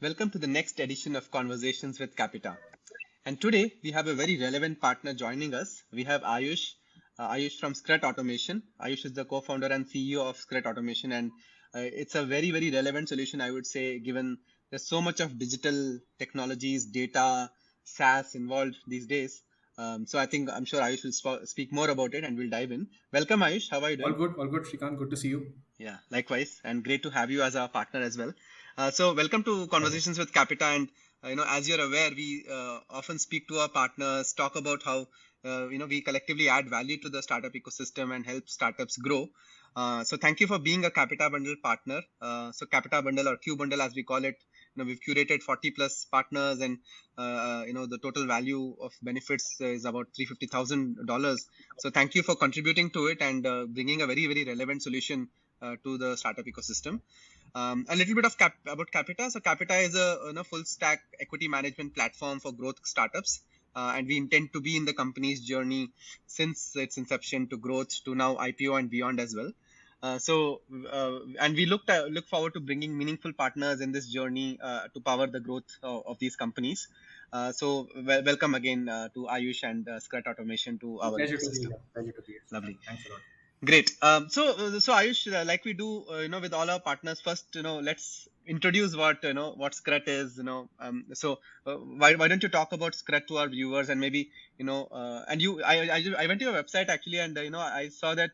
Welcome to the next edition of Conversations with Qapita. And today we have a very relevant partner joining us. We have Aayush from Scrut Automation. Aayush is the co-founder and CEO of Scrut Automation, and it's a very, very relevant solution, I would say, given there's so much of digital technologies, data, SaaS involved these days. So I'm sure Aayush will speak more about it, and we'll dive in. Welcome, Aayush. How are you doing? All good, Srikanth. Good to see you. Yeah, likewise, and great to have you as our partner as well. So, welcome to Conversations with Qapita, and as you're aware, we often speak to our partners, talk about how we collectively add value to the startup ecosystem and help startups grow. So, thank you for being a Qapita Bundle partner. So, Qapita Bundle or Q Bundle, as we call it, we've curated 40 plus partners, and the total value of benefits is about $350,000. So, thank you for contributing to it and bringing a very, very relevant solution to the startup ecosystem. A little bit of about Qapita. So Qapita is a full stack equity management platform for growth startups, and we intend to be in the company's journey since its inception to growth to now IPO and beyond as well. And we look forward to bringing meaningful partners in this journey to power the growth of these companies. Welcome again to Aayush and Scrut Automation to our ecosystem. Pleasure to be here. Lovely. Thanks a lot. Great. So Aayush, like we do, with all our partners, first, let's introduce what Scrut is. Why don't you talk about Scrut to our viewers, and maybe and I went to your website actually, and I saw that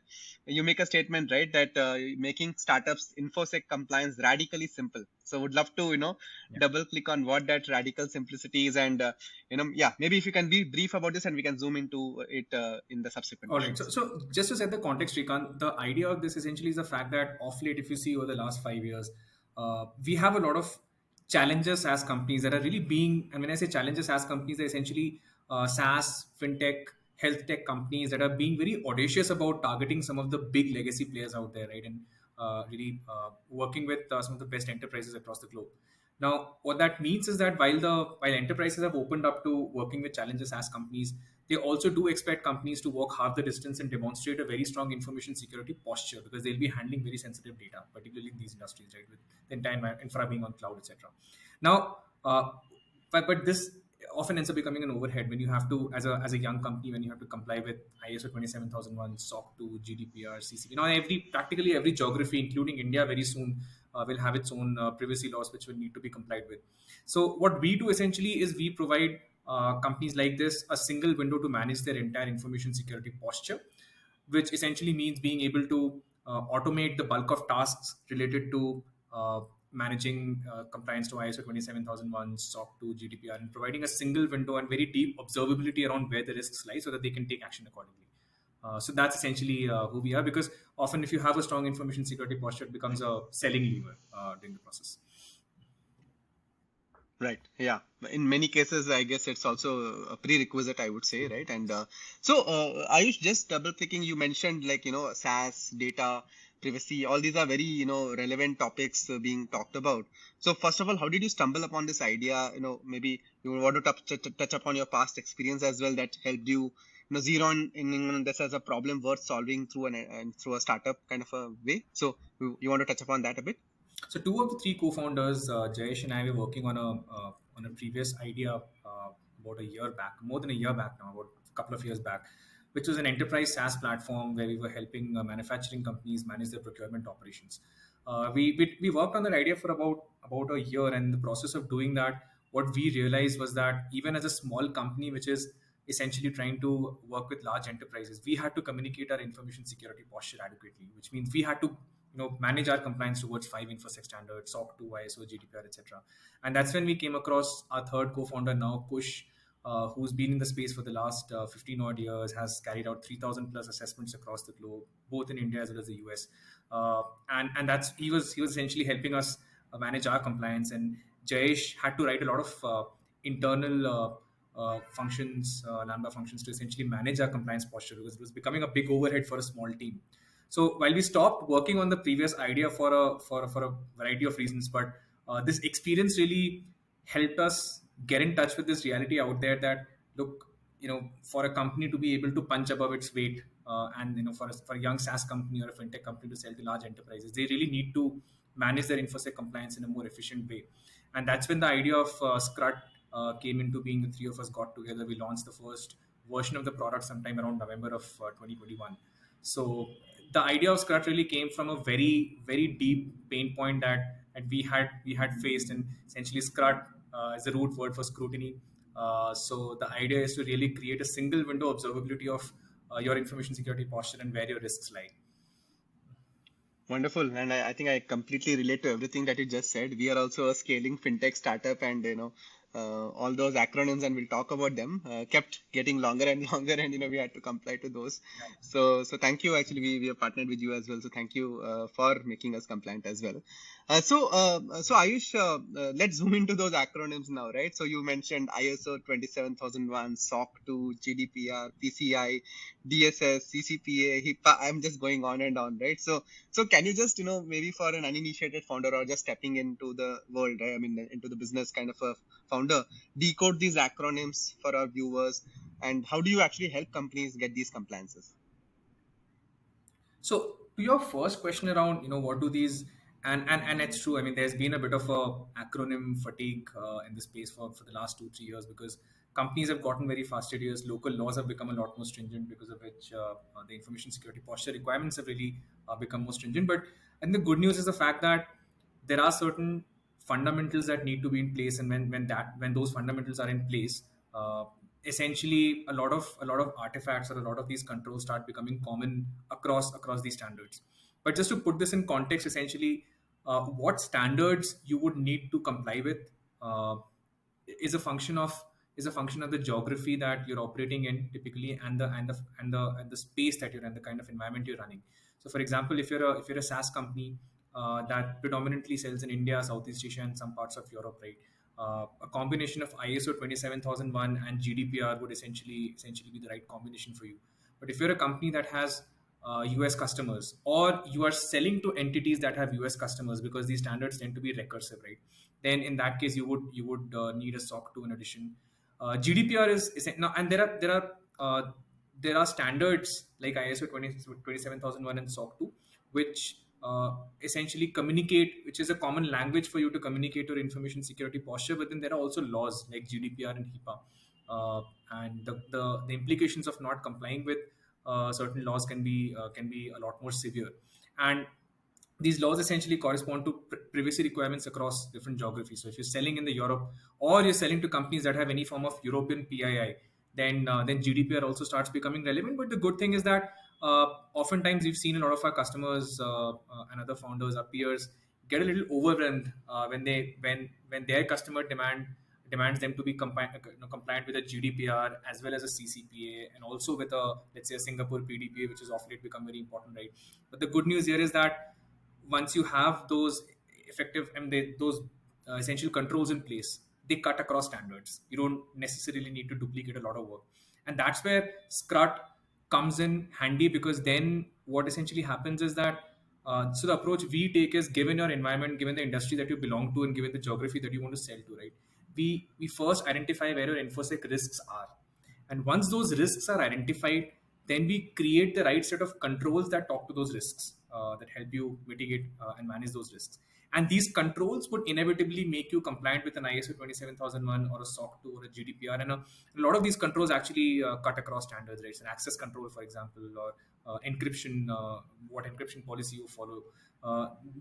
you make a statement, right, that making startups Infosec compliance radically simple. So would love to double click on what that radical simplicity is, and maybe if you can be brief about this, and we can zoom into it in the subsequent. All right. So just to set the context, Srikanth, the idea of this essentially is the fact that of late, if you see over the last 5 years, we have a lot of challenges as companies that are really being, and when I say challenges as companies, they're essentially SaaS, fintech, health tech companies that are being very audacious about targeting some of the big legacy players out there, right? And really working with some of the best enterprises across the globe. Now, what that means is that while enterprises have opened up to working with challenges as companies, they also do expect companies to walk half the distance and demonstrate a very strong information security posture, because they'll be handling very sensitive data, particularly in these industries, right, with the entire infra being on cloud, etc. Now, but this often ends up becoming an overhead when you have to, as a young company, when you have to comply with ISO 27001, SOC 2, GDPR, CCP. Now, practically every geography, including India, very soon will have its own privacy laws which will need to be complied with. So what we do essentially is we provide companies like this a single window to manage their entire information security posture, which essentially means being able to automate the bulk of tasks related to managing compliance to ISO 27001, SOC 2, GDPR, and providing a single window and very deep observability around where the risks lie so that they can take action accordingly. So that's essentially who we are, because often if you have a strong information security posture, it becomes a selling lever during the process. Right. Yeah. In many cases, I guess it's also a prerequisite, I would say, right? And Ayush, just double clicking, you mentioned SaaS, data, privacy, all these are very, relevant topics being talked about. So first of all, how did you stumble upon this idea? Maybe you want to touch upon your past experience as well that helped you, zero in this as a problem worth solving through a startup kind of a way. So you want to touch upon that a bit? So two of the three co-founders, Jayesh and I, were working on a previous idea about a year back, more than a year back now, about a couple of years back, which was an enterprise SaaS platform where we were helping manufacturing companies manage their procurement operations. We worked on that idea for about a year, and in the process of doing that, what we realized was that even as a small company, which is essentially trying to work with large enterprises, we had to communicate our information security posture adequately, which means we had to manage our compliance towards 5 Infosec standards, SOC 2, ISO, GDPR, etc. And that's when we came across our third co-founder now, Kush, who's been in the space for the last 15 odd years, has carried out 3,000 plus assessments across the globe, both in India as well as the US. And that's he was essentially helping us manage our compliance. And Jayesh had to write a lot of internal functions, Lambda functions, to essentially manage our compliance posture, because it was becoming a big overhead for a small team. So while we stopped working on the previous idea for a variety of reasons, but this experience really helped us get in touch with this reality out there that, look, for a company to be able to punch above its weight, and for a young SaaS company or a fintech company to sell to large enterprises, they really need to manage their infosec compliance in a more efficient way. And that's when the idea of Scrut came into being. The three of us got together. We launched the first version of the product sometime around November of 2021. So the idea of Scrut really came from a very, very deep pain point that we had faced, and essentially Scrut is the root word for scrutiny. So the idea is to really create a single window observability of your information security posture and where your risks lie. Wonderful, and I think I completely relate to everything that you just said. We are also a scaling fintech startup, and all those acronyms, and we'll talk about them. Kept getting longer and longer, and we had to comply to those. So thank you. Actually, we have partnered with you as well. So thank you for making us compliant as well. So Ayush, let's zoom into those acronyms now, right? So you mentioned ISO 27001, SOC 2, GDPR, PCI, DSS, CCPA, HIPAA. I'm just going on and on, right? So can you just, maybe for an uninitiated founder or just stepping into the world, right? I mean, into the business kind of a founder, decode these acronyms for our viewers, and how do you actually help companies get these compliances? So to your first question around, what do these, and it's true. I mean, there's been a bit of a acronym fatigue in the space for the last 2-3 years, because companies have gotten very fastidious. Local laws have become a lot more stringent, because of which the information security posture requirements have really become more stringent. But and the good news is the fact that there are certain fundamentals that need to be in place, and when those fundamentals are in place, essentially a lot of artifacts or a lot of these controls start becoming common across these standards. But just to put this in context, essentially, what standards you would need to comply with uh, is a function of the geography that you're operating in typically, and the space that you're in, the kind of environment you're running. So for example, if you're a SaaS company that predominantly sells in India, Southeast Asia, and some parts of Europe, right? A combination of ISO 27001 and GDPR would essentially be the right combination for you. But if you're a company that has US customers, or you are selling to entities that have US customers, because these standards tend to be recursive, right? Then in that case, you would need a SOC 2 in addition. GDPR is now, and there are standards like ISO 27001 and SOC 2, which essentially communicate, which is a common language for you to communicate your information security posture. But then there are also laws like GDPR and HIPAA, and the implications of not complying with certain laws can be a lot more severe. And these laws essentially correspond to privacy requirements across different geographies. So if you're selling in the Europe, or you're selling to companies that have any form of European PII, then GDPR also starts becoming relevant. But the good thing is that oftentimes we've seen a lot of our customers and other founders, our peers, get a little overwhelmed when their customer demands them to be compliant with a GDPR as well as a CCPA, and also with a, let's say, a Singapore PDPA, which is of late become very important, right? But the good news here is that once you have those effective and those essential controls in place, they cut across standards. You don't necessarily need to duplicate a lot of work, and that's where Scrut comes in handy, because then what essentially happens is that so the approach we take is, given your environment, given the industry that you belong to, and given the geography that you want to sell to, right? We first identify where your infosec risks are, and once those risks are identified, then we create the right set of controls that talk to those risks, that help you mitigate and manage those risks. And these controls would inevitably make you compliant with an ISO 27001 or a SOC 2 or a GDPR. And a lot of these controls actually cut across standards, right? So access control, for example, or encryption, what encryption policy you follow.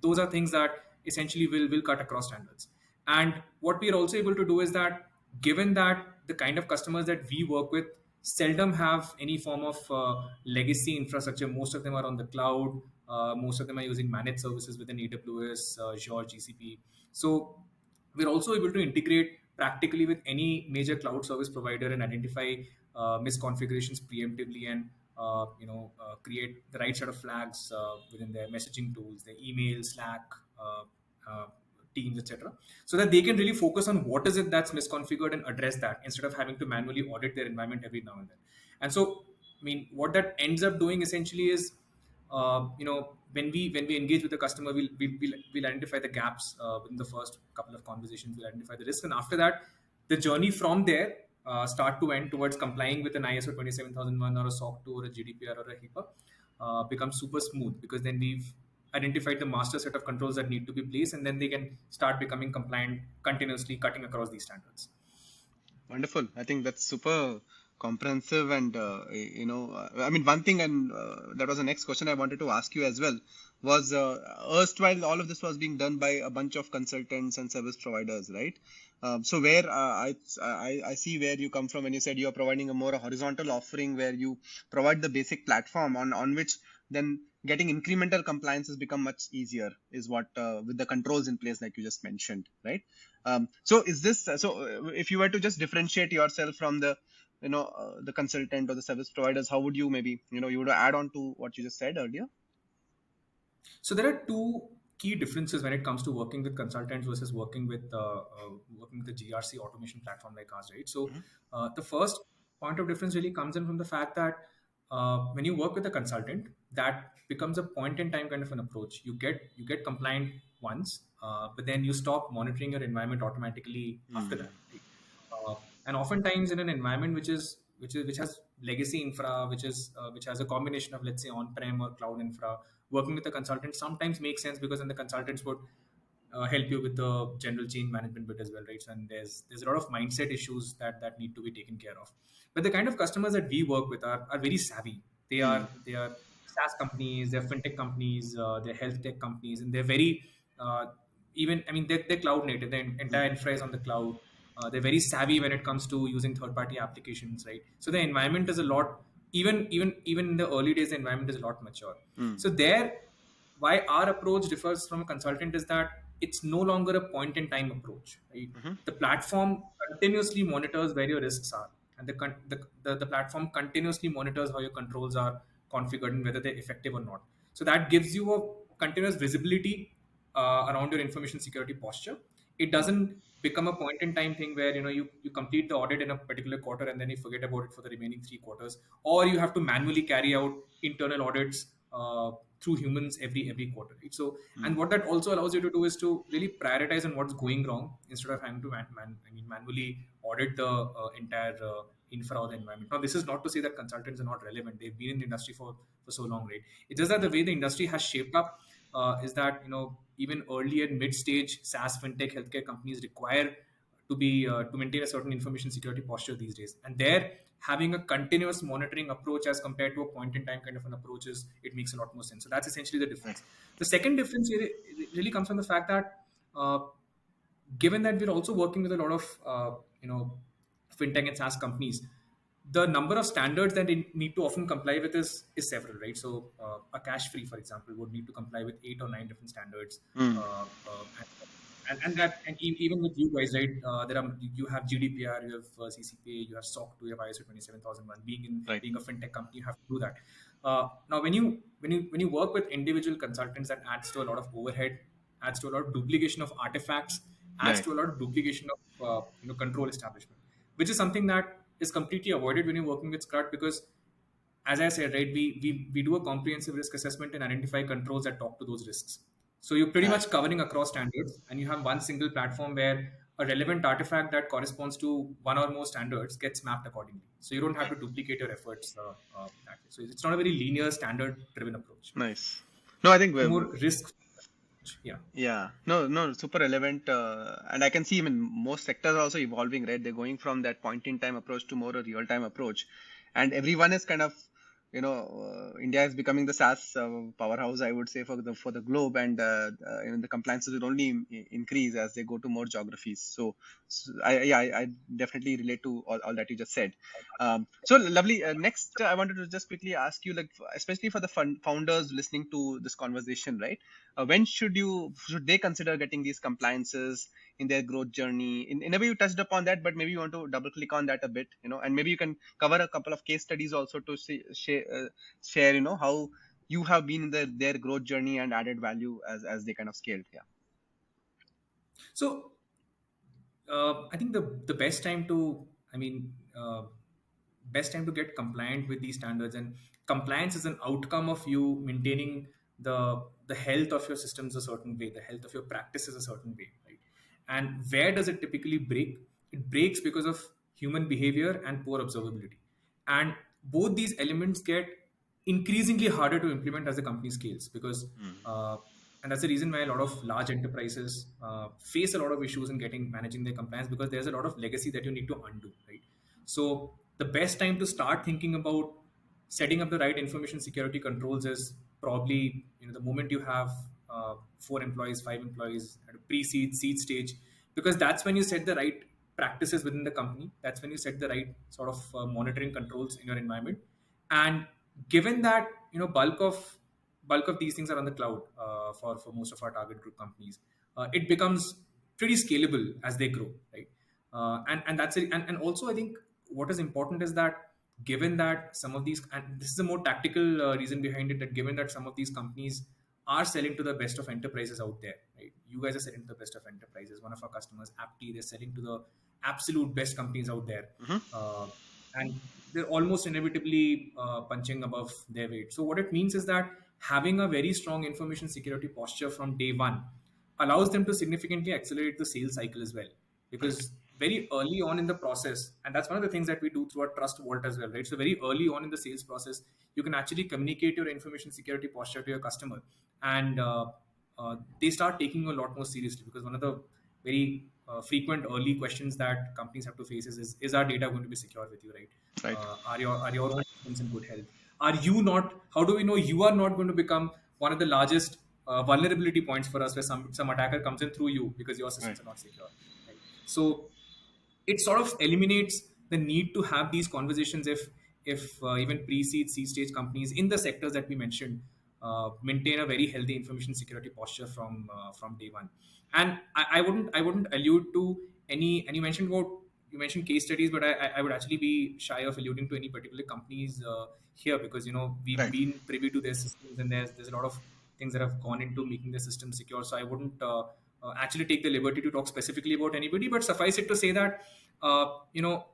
Those are things that essentially will cut across standards. And what we are also able to do is that, given that the kind of customers that we work with seldom have any form of legacy infrastructure, most of them are on the cloud, most of them are using managed services within AWS, Azure, GCP. So we're also able to integrate practically with any major cloud service provider and identify misconfigurations preemptively, and create the right set of flags within their messaging tools, their email, Slack, uh, Teams, etc., so that they can really focus on what is it that's misconfigured and address that, instead of having to manually audit their environment every now and then. And so, I mean, what that ends up doing essentially is, when we engage with the customer, we'll identify the gaps within the first couple of conversations. We'll identify the risks, and after that, the journey from there, start to end, towards complying with an ISO 27001 or a SOC 2 or a GDPR or a HIPAA, becomes super smooth, because then identified the master set of controls that need to be placed, and then they can start becoming compliant continuously, cutting across these standards. Wonderful. I think that's super comprehensive. And, I mean, one thing, and that was the next question I wanted to ask you as well, was erstwhile all of this was being done by a bunch of consultants and service providers, right? So where I see where you come from when you said you are providing a more horizontal offering where you provide the basic platform on which then getting incremental compliance has become much easier, is what with the controls in place like you just mentioned, right? So is this if you were to just differentiate yourself from the the consultant or the service providers, how would you maybe you would add on to what you just said earlier? So there are two key differences when it comes to working with consultants versus working with the GRC automation platform like ours, right? So Mm-hmm. the first point of difference really comes in from the fact that when you work with a consultant, that becomes a point in time kind of an approach. You get compliant once, but then you stop monitoring your environment automatically after that, right? Uh, and oftentimes in an environment which has legacy infra, which has a combination of, let's say, on-prem or cloud infra, working with a consultant sometimes makes sense, because then the consultants would help you with the general change management bit as well, right? So, and there's a lot of mindset issues that need to be taken care of. But the kind of customers that we work with are very savvy. They are SaaS companies, they're fintech companies, they're health tech companies, and they're very even, I mean, they're cloud native. Their entire infra is on the cloud. They're very savvy when it comes to using third-party applications, right? So the environment is a lot, even in the early days, the environment is a lot mature. Mm-hmm. So there, why our approach differs from a consultant is that it's no longer a point in time approach, right? Mm-hmm. The platform continuously monitors where your risks are, and the platform continuously monitors how your controls are configured and whether they're effective or not. So that gives you a continuous visibility around your information security posture. It doesn't become a point in time thing where you complete the audit in a particular quarter and then you forget about it for the remaining 3 quarters, or you have to manually carry out internal audits through humans every quarter, right? So, and what that also allows you to do is to really prioritize on what's going wrong instead of having to manually audit the entire infra or the environment. Now, this is not to say that consultants are not relevant. They've been in the industry for so long, right? It's just that the way the industry has shaped up is that even early and mid-stage SaaS, fintech, healthcare companies require to maintain a certain information security posture these days, and they're having a continuous monitoring approach as compared to a point in time kind of an approach is, it makes a lot more sense. So that's essentially the difference. The second difference really comes from the fact that given that we're also working with a lot of fintech and SaaS companies, the number of standards that they need to often comply with is several, right? So a cash free, for example, would need to comply with 8 or 9 different standards, Mm-hmm. even with you guys, right? You have GDPR, you have CCPA, you have SOC 2, you have ISO 27001. Right. Being a fintech company, you have to do that. Now, when you work with individual consultants, that adds to a lot of overhead, adds to a lot of duplication of artifacts, adds Right. to a lot of duplication of control establishment, which is something that is completely avoided when you're working with Scrut, because, as I said, right, we do a comprehensive risk assessment and identify controls that talk to those risks. So you're pretty Right. much covering across standards, and you have one single platform where a relevant artifact that corresponds to one or more standards gets mapped accordingly. So you don't have Right. to duplicate your efforts that way. So it's not a very linear, standard-driven approach. Nice. No, I think It's a more risk. Yeah. yeah, no, super relevant, and I can see. I mean, most sectors are also evolving, right? They're going from that point-in-time approach to more a real-time approach, and everyone is kind of, India is becoming the SaaS powerhouse, I would say, for the globe, and the compliances will only increase as they go to more geographies. So I definitely relate to all that you just said. So lovely. Next, I wanted to just quickly ask you, like, especially for the founders listening to this conversation, right? When should they consider getting these compliances in their growth journey? In a way, you touched upon that, but maybe you want to double click on that a bit, and maybe you can cover a couple of case studies also to share, how you have been in their growth journey and added value as they kind of scaled. Yeah. So I think the best time to, I mean, best time to get compliant with these standards, and compliance is an outcome of you maintaining the health of your systems a certain way, the health of your practices a certain way, right? And where does it typically break? It breaks because of human behavior and poor observability, and both these elements get increasingly harder to implement as the company scales because Mm. uh, and that's the reason why a lot of large enterprises face a lot of issues in getting managing their compliance because there's a lot of legacy that you need to undo, right? So the best time to start thinking about setting up the right information security controls is probably the moment you have 4 employees, 5 employees at a pre-seed seed stage, because that's when you set the right practices within the company. That's when you set the right sort of monitoring controls in your environment. And given that bulk of these things are on the cloud for most of our target group companies, it becomes pretty scalable as they grow, right? And that's it. And also, I think what is important is that given that some of these, and this is a more tactical reason behind it, that given that some of these companies are selling to the best of enterprises out there, right? You guys are selling to the best of enterprises. One of our customers, Aptly, they're selling to the absolute best companies out there. Mhm. And they're almost inevitably punching above their weight. So what it means is that having a very strong information security posture from day one allows them to significantly accelerate the sales cycle as well. Right. Because very early on in the process, and that's one of the things that we do through our trust vault as well, right? So very early on in the sales process, you can actually communicate your information security posture to your customer, and they start taking you a lot more seriously, because one of the very frequent early questions that companies have to face is our data going to be secure with you, right? Right. Are your own systems in good health? Are you not? How do we know you are not going to become one of the largest vulnerability points for us, where some attacker comes in through you because your Right. systems are not secure, right? So it sort of eliminates the need to have these conversations if even pre-seed seed stage companies in the sectors that we mentioned maintain a very healthy information security posture from day one. And I wouldn't allude to any, and you mentioned case studies, but I would actually be shy of alluding to any particular companies here, because we've Right. been privy to their systems, and there's a lot of things that have gone into making the system secure. So I wouldn't actually take the liberty to talk specifically about anybody, but suffice it to say that uh, you know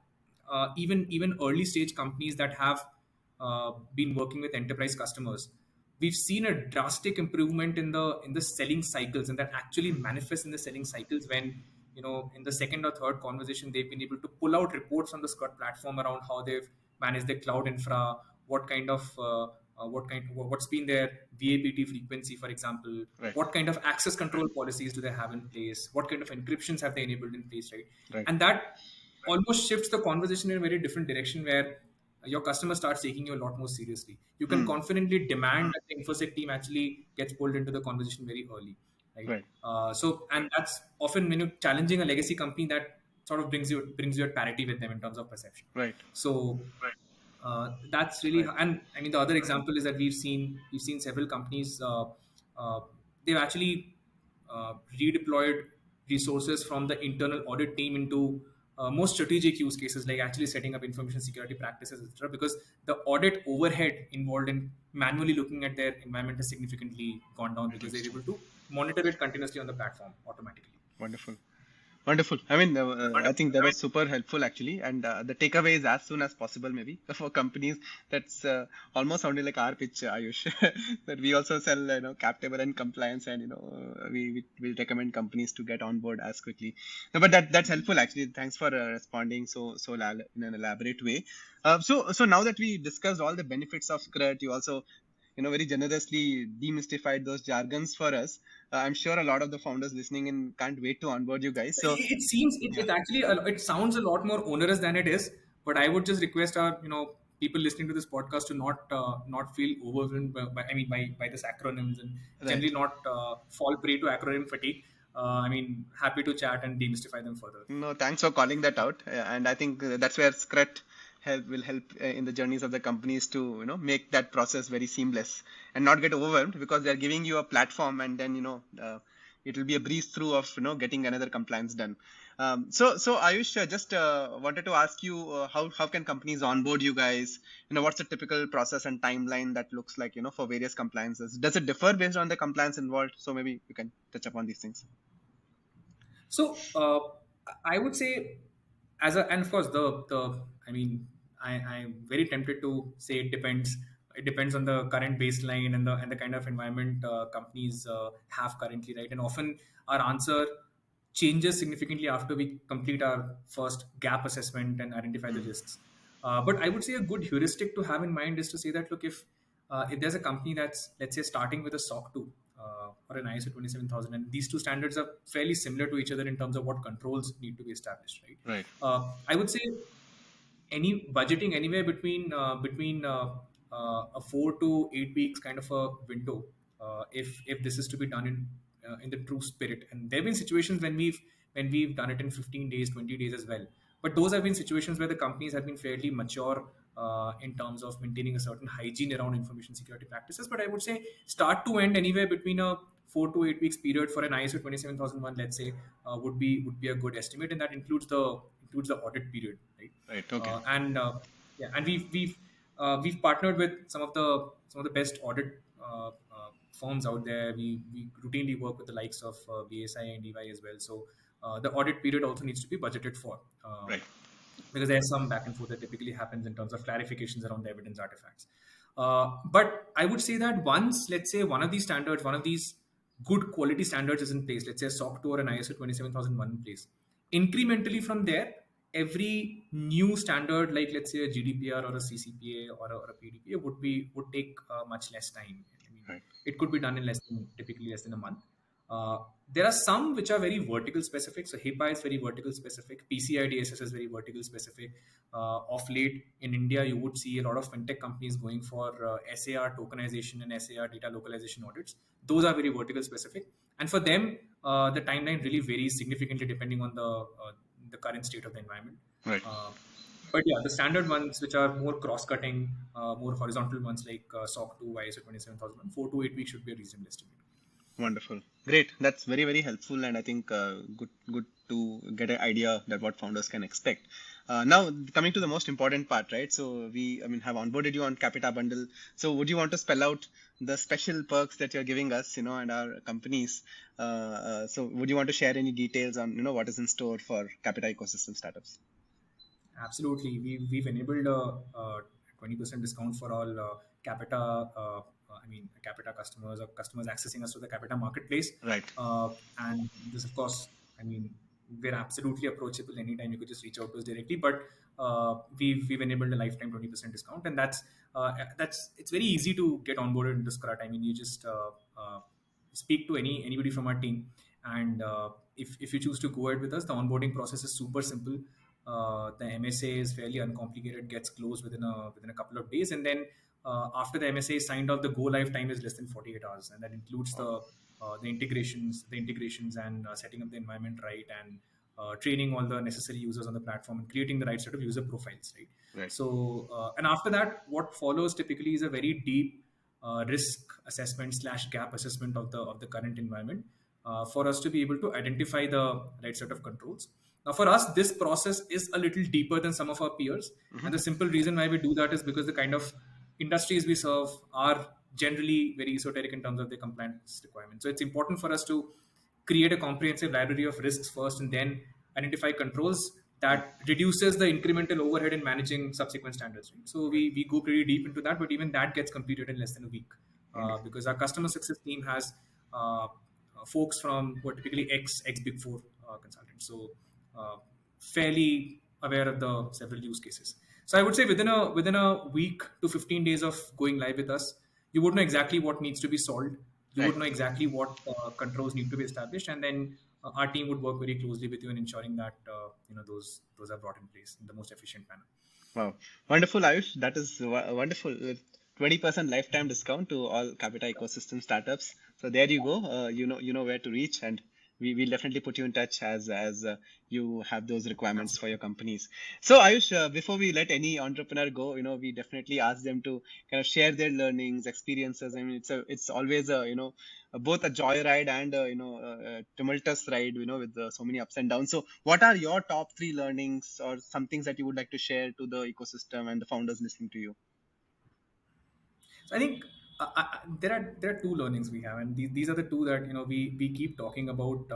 even early stage companies that have been working with enterprise customers, we've seen a drastic improvement in the selling cycles, and that actually manifests in the selling cycles when in the second or third conversation they've been able to pull out reports on the Scrut platform around how they've managed their cloud infra, what's been their VAPT frequency, for example, Right. what kind of access control policies do they have in place, what kind of encryptions have they enabled in place, right? Right. And that almost shifts the conversation in a very different direction, where your customer starts taking you a lot more seriously. You can Hmm. confidently demand that the infosec team actually gets pulled into the conversation very early, right? Right. And that's often when you're challenging a legacy company, that sort of brings you at parity with them in terms of perception. Right. So that's really, Right. and I mean the other example is that we've seen several companies, uh, they've actually redeployed resources from the internal audit team into more strategic use cases, like actually setting up information security practices, etc., because the audit overhead involved in manually looking at their environment has significantly gone down, because they're Reduced. able to monitor it continuously on the platform automatically. Wonderful. Wonderful. I mean, I think that was super helpful actually. And the takeaway is as soon as possible, maybe for companies. That's almost sounding like our pitch, Ayush. That we also sell, cap table and compliance, and we will recommend companies to get on board as quickly. No, but that's helpful actually. Thanks for responding in an elaborate way. So now that we discussed all the benefits of Scrut, you also very generously demystified those jargons for us. I'm sure a lot of the founders listening in can't wait to onboard you guys. So It seems yeah, it actually it sounds a lot more onerous than it is, but I would just request our people listening to this podcast to not feel overwhelmed by this acronyms, and right. generally not fall prey to acronym fatigue. I mean, happy to chat and demystify them further. No, thanks for calling that out. And I think that's where Scrut will help in the journeys of the companies to make that process very seamless and not get overwhelmed, because they're giving you a platform, and then it will be a breeze through of getting another compliance done. So Ayush, just wanted to ask you, how can companies onboard you guys? What's the typical process and timeline that looks like for various compliances? Does it differ based on the compliance involved? So maybe you can touch upon these things. So I would say, and of course the I mean I'm very tempted to say it depends. It depends on the current baseline and the kind of environment companies have currently, right? And often our answer changes significantly after we complete our first gap assessment and identify the Hmm. risks. But I would say a good heuristic to have in mind is to say that, look, if if there's a company that's, let's say, starting with a SOC 2 or an ISO 27000, and these two standards are fairly similar to each other in terms of what controls need to be established, right? Right. I would say any budgeting anywhere between a 4 to 8 weeks kind of a window, if this is to be done in the true spirit. And there have been situations when we've done it in 15 days, 20 days as well. But those have been situations where the companies have been fairly mature in terms of maintaining a certain hygiene around information security practices. But I would say start to end anywhere between a 4 to 8 weeks period for an ISO 27001, let's say, would be a good estimate, and that includes the audit period, right? Right. Okay. And yeah, and we've partnered with some of the best audit firms out there. We routinely work with the likes of BSI and EY as well. So the audit period also needs to be budgeted for. Right. Because there's some back and forth that typically happens in terms of clarifications around the evidence artifacts. But I would say that once, let's say, one of these good quality standards is in place, let's say a SOC 2 or an ISO 27001 in place, incrementally from there, every new standard, like let's say a GDPR or a CCPA or a PDPA, would take much less time. I mean, Right. it could be done in typically less than a month. There are some which are very vertical specific. So HIPAA is very vertical specific. PCI DSS is very vertical specific. Of late in India, you would see a lot of fintech companies going for SAR tokenization and SAR data localization audits. Those are very vertical specific, and for them, the timeline really varies significantly depending on the current state of the environment. Right. But yeah, the standard ones which are more cross-cutting, more horizontal ones like SOC 2, ISO 27001, 4 to 8 weeks should be a reasonable estimate. Wonderful. Great. That's very, very helpful, and I think good to get an idea that what founders can expect. Now, coming to the most important part, right? So have onboarded you on Qapita bundle. So would you want to spell out the special perks that you're giving us, and our companies? So would you want to share any details on, what is in store for Qapita ecosystem startups? Absolutely. We've enabled a 20% discount for all Qapita, Qapita customers or customers accessing us to the Qapita marketplace. Right. And this, of course, we're absolutely approachable anytime. You could just reach out to us directly. But we've enabled a lifetime 20% discount, and that's it's very easy to get onboarded into Scrut. I mean, you just speak to anybody from our team, and if you choose to go ahead with us, the onboarding process is super simple. The MSA is fairly uncomplicated, gets closed within a couple of days, and then after the MSA is signed off, the go live time is less than 48 hours, and that includes the integrations and setting up the environment right, and training all the necessary users on the platform and creating the right set of user profiles, right? Right. So and after that, what follows typically is a very deep risk assessment / gap assessment of the current environment for us to be able to identify the right set of controls. Now, for us, this process is a little deeper than some of our peers. And the simple reason why we do that is because the kind of industries we serve are generally very esoteric in terms of the compliance requirements. So it's important for us to create a comprehensive library of risks first, and then identify controls that reduces the incremental overhead in managing subsequent standards. Right? So we go pretty deep into that, but even that gets completed in less than a week because our customer success team has folks from who are typically ex Big Four consultants. So fairly aware of the several use cases. So I would say within a week to 15 days of going live with us, you would know exactly what needs to be solved. You would know exactly what controls need to be established, and then our team would work very closely with you in ensuring that those are brought in place in the most efficient manner. Wow, wonderful, Aayush. That is wonderful. 20% lifetime discount to all Qapita ecosystem startups. So there you go. You know where to reach, and we will definitely put you in touch as you have those requirements for your companies. So Aayush, before we let any entrepreneur go, we definitely ask them to kind of share their learnings, experiences. I mean, it's always both a joy ride and a tumultuous ride, with so many ups and downs. So what are your top 3 learnings or some things that you would like to share to the ecosystem and the founders listening to you? So I think there are 2 learnings we have, and these are the 2 that we keep talking about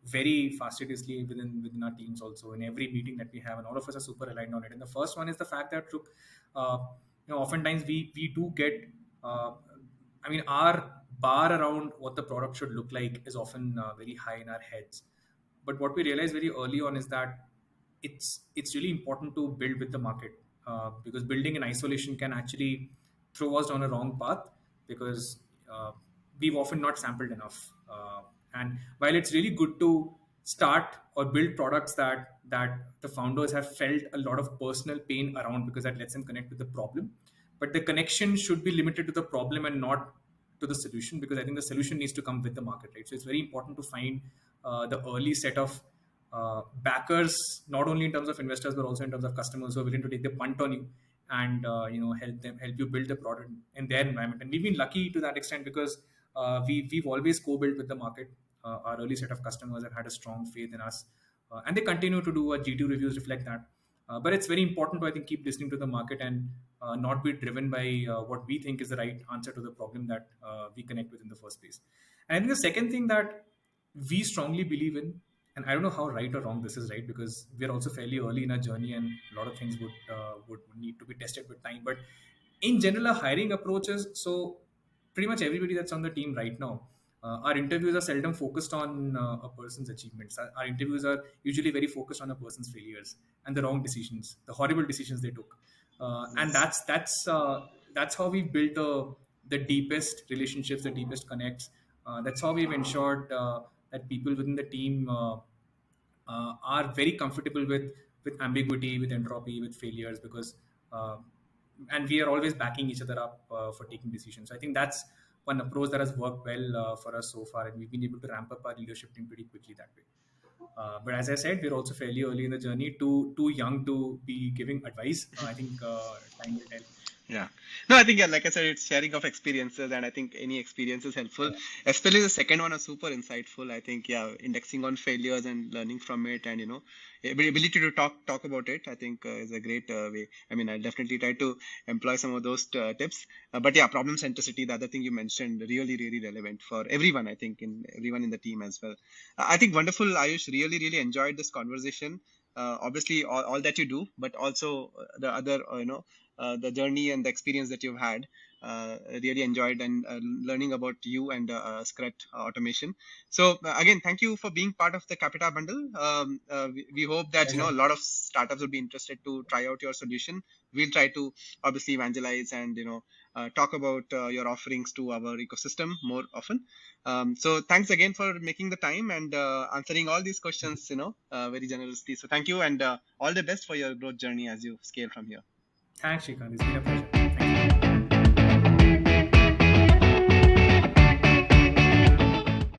very fastidiously within our teams also in every meeting that we have, and all of us are super aligned on it. And the first one is the fact that look, oftentimes we do get our bar around what the product should look like is often very high in our heads. But what we realize very early on is that it's really important to build with the market because building in isolation can actually throw us down a wrong path because we've often not sampled enough. And while it's really good to start or build products that the founders have felt a lot of personal pain around because that lets them connect with the problem, but the connection should be limited to the problem and not to the solution, because I think the solution needs to come with the market, right? So it's very important to find the early set of backers, not only in terms of investors but also in terms of customers who are willing to take the punt on you and help you build the product in their environment. And we've been lucky to that extent because we've always co-built with the market. Our early set of customers have had a strong faith in us, and they continue to do. G2 reviews reflect that. But it's very important to, I think, keep listening to the market and not be driven by what we think is the right answer to the problem that we connect with in the first place. And I think the second thing that we strongly believe in, and I don't know how right or wrong this is, right, because we're also fairly early in our journey and a lot of things would need to be tested with time. But in general, our hiring approaches, so pretty much everybody that's on the team right now, our interviews are seldom focused on a person's achievements. Our interviews are usually very focused on a person's failures and the wrong decisions, the horrible decisions they took, and that's how we built the deepest relationships, the deepest connects. That's how we've ensured that people within the team are very comfortable with ambiguity, with entropy, with failures, because and we are always backing each other up for taking decisions. So I think that's one approach that has worked well for us so far, and we've been able to ramp up our leadership team pretty quickly that way. But as I said, we're also fairly early in the journey, too young to be giving advice. I think time will tell. Yeah. No, I think, yeah, like I said, it's sharing of experiences, and I think any experience is helpful. Especially the second one is super insightful. I think, yeah, indexing on failures and learning from it, and ability to talk about it, I think is a great way. I mean, I'll definitely try to employ some of those tips. But yeah, problem centricity, the other thing you mentioned, really, really relevant for everyone. I think everyone in the team as well. I think wonderful, Ayush. Really, really enjoyed this conversation. Obviously, all that you do, but also the other, the journey and the experience that you've had. Really enjoyed and learning about you and Scrut automation. So again, thank you for being part of the Qapita bundle. We hope that a lot of startups will be interested to try out your solution. We'll try to obviously evangelize and talk about your offerings to our ecosystem more often. So thanks again for making the time and answering all these questions very generously. So thank you, and all the best for your growth journey as you scale from here. Thanks, Srikanth. It's been a pleasure.